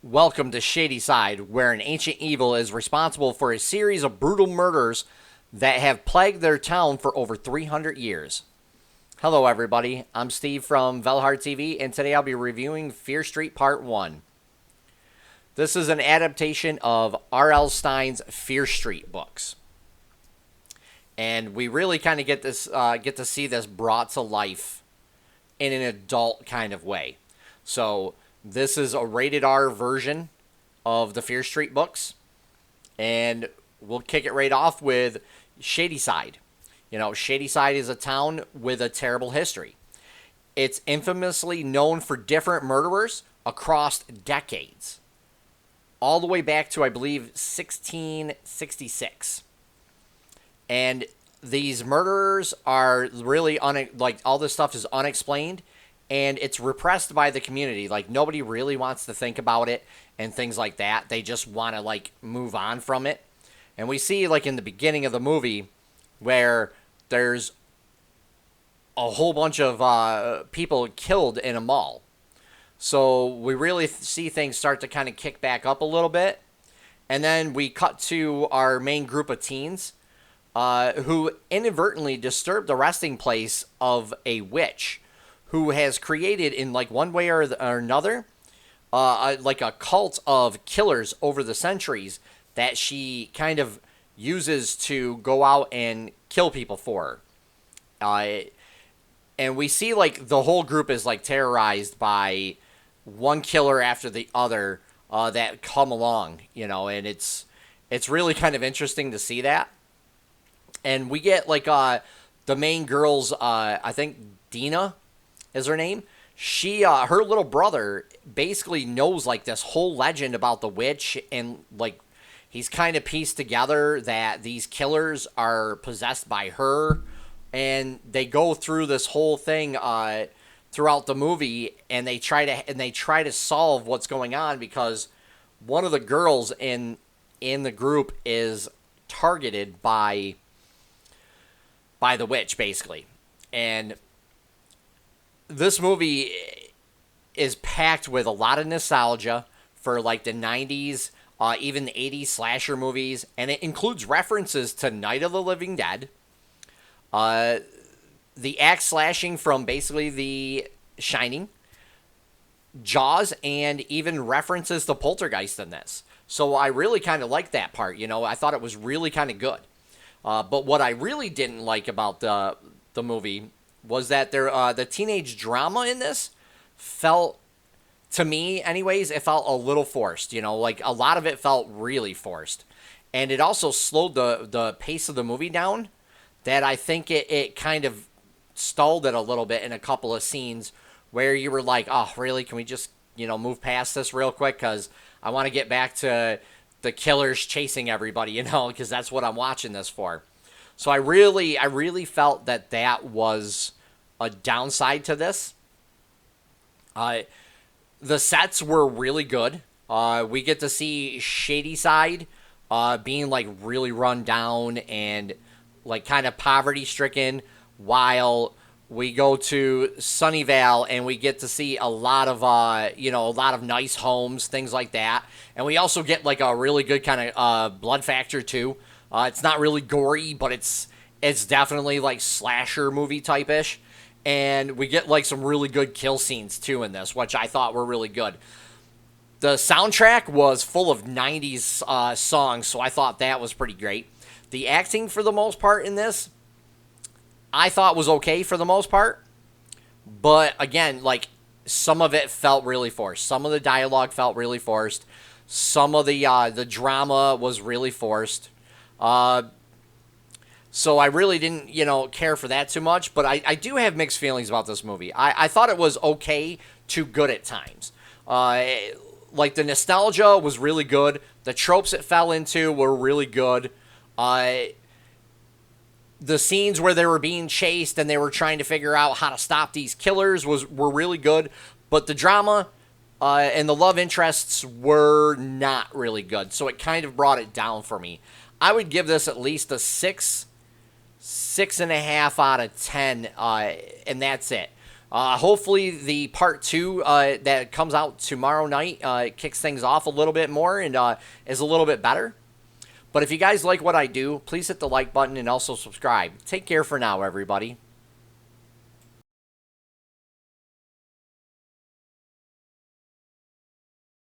Welcome to Shadyside, where an ancient evil is responsible for a series of brutal murders that have plagued their town for over 300 years. Hello, everybody. I'm Steve from VALHARTV, and today I'll be reviewing Fear Street Part 1. This is an adaptation of R.L. Stine's Fear Street books. And we really kind of get to see this brought to life in an adult kind of way. So, this is a rated R version of the Fear Street books. And we'll kick it right off with Shadyside. You know, Shadyside is a town with a terrible history. It's infamously known for different murderers across decades. All the way back to, I believe, 1666. And these murderers are really, all this stuff is unexplained. And it's repressed by the community. Like, nobody really wants to think about it and things like that. They just want to, move on from it. And we see, in the beginning of the movie, where there's a whole bunch of people killed in a mall. So we really see things start to kind of kick back up a little bit. And then we cut to our main group of teens who inadvertently disturbed the resting place of a witch who has created, in one way or another, a cult of killers over the centuries that she kind of uses to go out and kill people for her. And we see the whole group is terrorized by one killer after the other that come along, and it's really kind of interesting to see that. And we get the main girl's, I think Dina is her name. She, her little brother basically knows this whole legend about the witch, and he's kind of pieced together that these killers are possessed by her, and they go through this whole thing throughout the movie, and they try to solve what's going on because one of the girls in the group is targeted by the witch, basically. And this movie is packed with a lot of nostalgia for the 90s, even the 80s slasher movies, and it includes references to Night of the Living Dead, the axe slashing from basically The Shining, Jaws, and even references to Poltergeist in this. So I really kind of liked that part, I thought it was really kind of good. But what I really didn't like about the movie was that the teenage drama in this felt, to me anyways, it felt a little forced. A lot of it felt really forced. And it also slowed the pace of the movie down, that I think it kind of stalled it a little bit in a couple of scenes where you were like, oh, really? Can we just, move past this real quick? Because I want to get back to the killers chasing everybody, because that's what I'm watching this for. So I really felt that was a downside to this. The sets were really good. We get to see Shadyside being really run down and kind of poverty stricken, while we go to Sunnyvale and we get to see a lot of nice homes, things like that. And we also get a really good kind of blood factor too. It's not really gory, but it's definitely slasher movie type-ish. And we get some really good kill scenes too in this, which I thought were really good. The soundtrack was full of 90s songs, so I thought that was pretty great. The acting for the most part in this, I thought was okay for the most part. But again, some of it felt really forced. Some of the dialogue felt really forced. Some of the drama was really forced. So I really didn't, care for that too much. But I do have mixed feelings about this movie. I thought it was okay to good at times. The nostalgia was really good. The tropes it fell into were really good. The scenes where they were being chased and they were trying to figure out how to stop these killers were really good. But the drama and the love interests were not really good. So it kind of brought it down for me. I would give this at least a 6.5 out of 10, and that's it. Hopefully, the part 2 that comes out tomorrow night kicks things off a little bit more and is a little bit better. But if you guys like what I do, please hit the like button and also subscribe. Take care for now, everybody.